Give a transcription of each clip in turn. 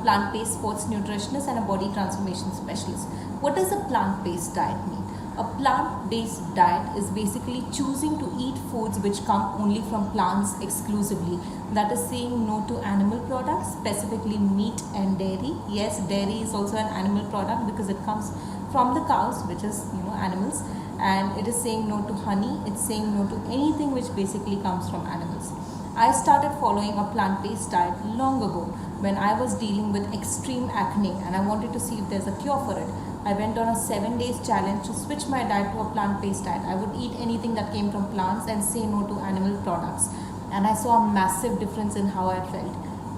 plant-based sports nutritionist and a body transformation specialist. What does a plant-based diet mean? A plant-based diet is basically choosing to eat foods which come only from plants exclusively. That is saying no to animal products, specifically meat and dairy. Yes, dairy is also an animal product because it comes from the cows, which is animals. And it is saying no to honey. It's saying no to anything which basically comes from animals. I started following a plant-based diet long ago when I was dealing with extreme acne and I wanted to see if there's a cure for it. I went on a 7 days challenge to switch my diet to a plant-based diet. I would eat anything that came from plants and say no to animal products. And I saw a massive difference in how I felt.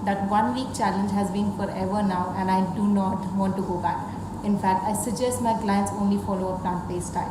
That 1 week challenge has been forever now and I do not want to go back. In fact, I suggest my clients only follow a plant-based diet.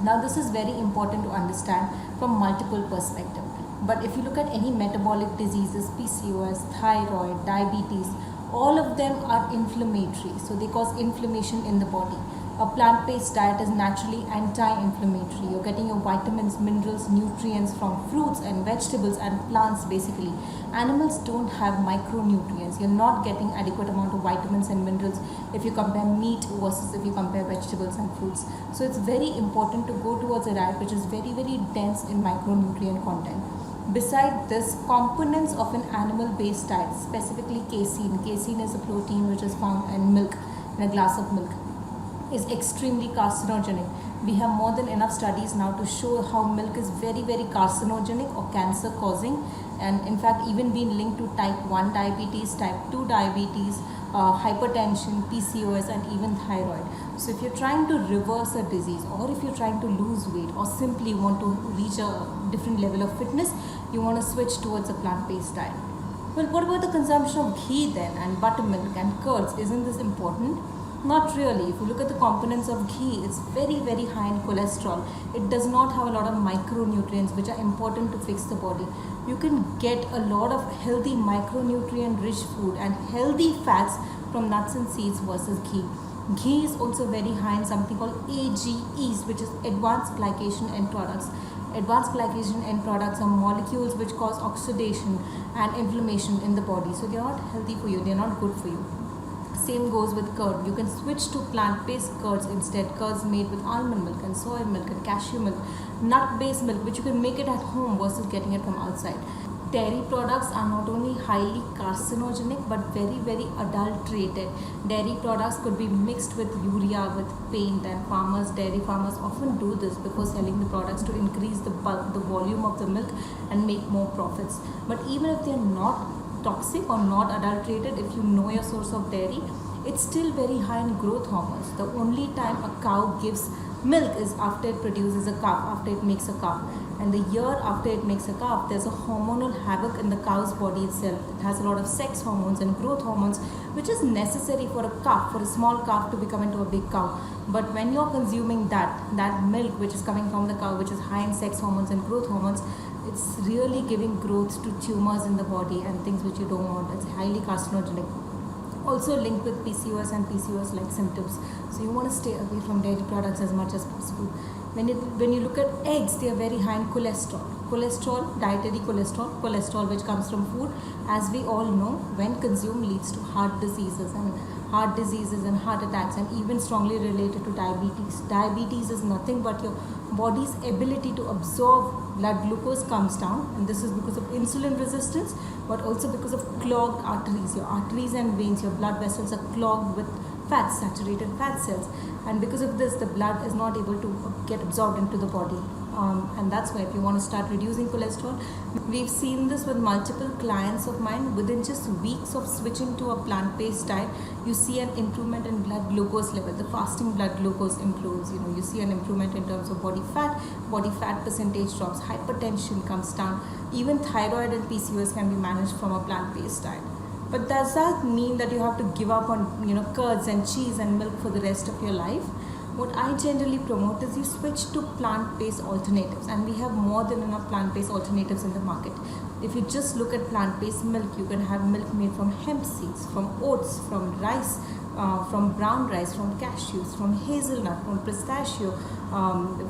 Now this is very important to understand from multiple perspectives. But if you look at any metabolic diseases, PCOS, thyroid, diabetes, all of them are inflammatory. So they cause inflammation in the body. A plant-based diet is naturally anti-inflammatory. You're getting your vitamins, minerals, nutrients from fruits and vegetables and plants basically. Animals don't have micronutrients. You're not getting adequate amount of vitamins and minerals if you compare meat versus if you compare vegetables and fruits. So it's very important to go towards a diet which is very, very dense in micronutrient content. Besides this, components of an animal-based diet, specifically casein. Casein is a protein which is found in milk, in a glass of milk, is extremely carcinogenic. We have more than enough studies now to show how milk is very, very carcinogenic or cancer causing, and in fact even being linked to type 1 diabetes, type 2 diabetes, hypertension, PCOS and even thyroid. So if you're trying to reverse a disease or if you're trying to lose weight or simply want to reach a different level of fitness, you want to switch towards a plant-based diet. Well, what about the consumption of ghee then and buttermilk and curds? Isn't this important? Not really. If you look at the components of ghee, it's very, very high in cholesterol. It does not have a lot of micronutrients which are important to fix the body. You can get a lot of healthy micronutrient rich food and healthy fats from nuts and seeds versus ghee. Ghee is also very high in something called AGEs, which is advanced glycation end products. Advanced glycation end products are molecules which cause oxidation and inflammation in the body. So they are not healthy for you, they are not good for you. Same goes with curd. You can switch to plant-based curds instead. Curds made with almond milk and soy milk and cashew milk, nut-based milk, which you can make it at home versus getting it from outside. Dairy products are not only highly carcinogenic but very, very adulterated. Dairy products could be mixed with urea, with paint, and dairy farmers often do this before selling the products to increase the bulk, the volume of the milk and make more profits. But even if they're not toxic or not adulterated, if you know your source of dairy, it's still very high in growth hormones. The only time a cow gives milk is after it produces a calf, after it makes a calf. And the year after it makes a calf, there's a hormonal havoc in the cow's body itself. It has a lot of sex hormones and growth hormones, which is necessary for a calf, for a small calf to become into a big cow. But when you're consuming that milk which is coming from the cow, which is high in sex hormones and growth hormones, it's really giving growth to tumors in the body and things which you don't want. It's highly carcinogenic. Also linked with PCOS and PCOS-like symptoms. So you want to stay away from dairy products as much as possible. When you look at eggs, they are very high in cholesterol. Cholesterol, dietary cholesterol which comes from food, as we all know, when consumed leads to heart diseases and heart attacks, and even strongly related to diabetes. Diabetes is nothing but your body's ability to absorb blood glucose comes down, and this is because of insulin resistance, but also because of clogged arteries. Your arteries and veins, your blood vessels are clogged with fats, saturated fat cells, and because of this the blood is not able to get absorbed into the body. And that's why if you want to start reducing cholesterol, we've seen this with multiple clients of mine. Within just weeks of switching to a plant-based diet, you see an improvement in blood glucose level. The fasting blood glucose improves. You see an improvement in terms of body fat percentage drops, hypertension comes down. Even thyroid and PCOS can be managed from a plant-based diet. But does that mean that you have to give up on curds and cheese and milk for the rest of your life? What I generally promote is you switch to plant-based alternatives, and we have more than enough plant-based alternatives in the market. If you just look at plant-based milk, you can have milk made from hemp seeds, from oats, from rice, from brown rice, from cashews, from hazelnut, from pistachio,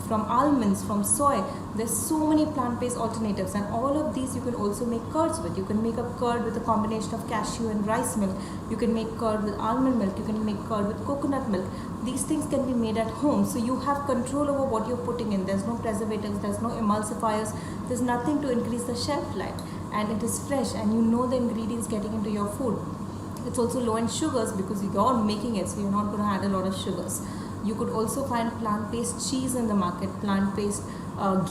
from almonds, from soy. There's so many plant-based alternatives, and all of these you can also make curds with. You can make a curd with a combination of cashew and rice milk. You can make curd with almond milk. You can make curd with coconut milk. These things can be made at home, so you have control over what you're putting in. There's no preservatives, there's no emulsifiers, there's nothing to increase the shelf life, and it is fresh, and you know the ingredients getting into your food. It's also low in sugars because you're making it, so you're not going to add a lot of sugars. You could also find plant-based cheese in the market, plant-based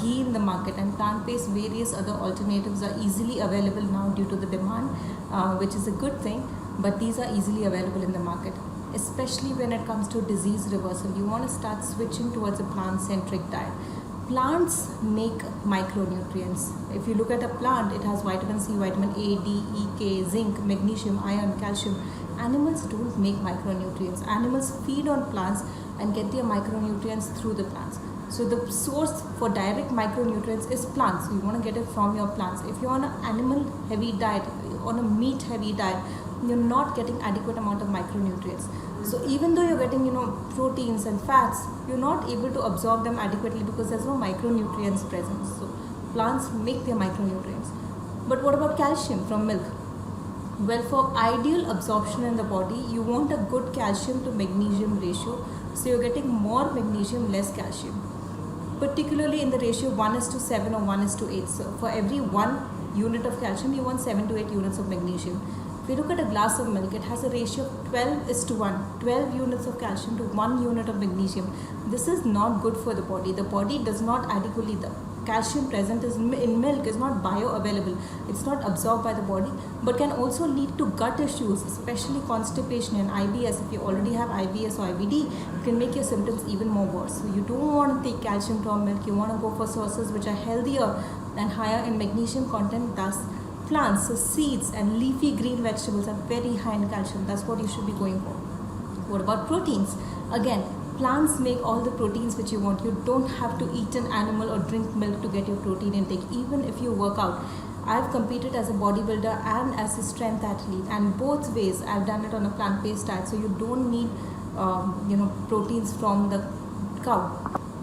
ghee in the market, and plant-based various other alternatives are easily available now due to the demand, which is a good thing, but these are easily available in the market. Especially when it comes to disease reversal, you want to start switching towards a plant-centric diet. Plants make micronutrients. If you look at a plant, it has vitamin C, vitamin A, D, E, K, zinc, magnesium, iron, calcium. Animals don't make micronutrients. Animals feed on plants and get their micronutrients through the plants. So the source for direct micronutrients is plants. So you want to get it from your plants. If you're on an animal heavy diet, on a meat heavy diet, you're not getting adequate amount of micronutrients. So even though you're getting proteins and fats, you're not able to absorb them adequately because there's no micronutrients present. So plants make their micronutrients. But what about calcium from milk? Well, for ideal absorption in the body, you want a good calcium to magnesium ratio. So you're getting more magnesium, less calcium. Particularly in the ratio 1:7 or 1:8. So for every 1 unit of calcium, you want 7 to 8 units of magnesium. If you look at a glass of milk, it has a ratio of 12:1, 12 units of calcium to 1 unit of magnesium. This is not good for the body. The body does not adequately, the calcium present in milk is not bioavailable. It's not absorbed by the body, but can also lead to gut issues, especially constipation and IBS. If you already have IBS or IBD, it can make your symptoms even more worse. So you don't want to take calcium from milk. You want to go for sources which are healthier and higher in magnesium content, thus plants. So seeds and leafy green vegetables are very high in calcium. That's what you should be going for. What about proteins? Again, plants make all the proteins which you want. You don't have to eat an animal or drink milk to get your protein intake, even if you work out. I've competed as a bodybuilder and as a strength athlete, and both ways I've done it on a plant-based diet. So you don't need proteins from the cow.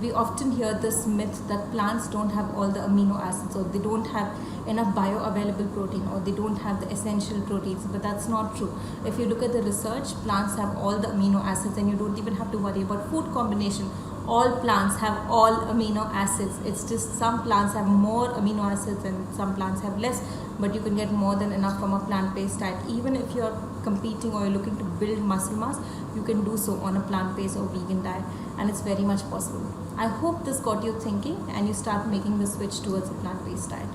We often hear this myth that plants don't have all the amino acids, or they don't have enough bioavailable protein, or they don't have the essential proteins, but that's not true. If you look at the research, plants have all the amino acids, and you don't even have to worry about food combination. All plants have all amino acids. It's just some plants have more amino acids and some plants have less, but you can get more than enough from a plant-based diet. Even if you're competing or you're looking to build muscle mass, you can do so on a plant-based or vegan diet, and it's very much possible. I hope this got you thinking and you start making the switch towards a plant-based diet.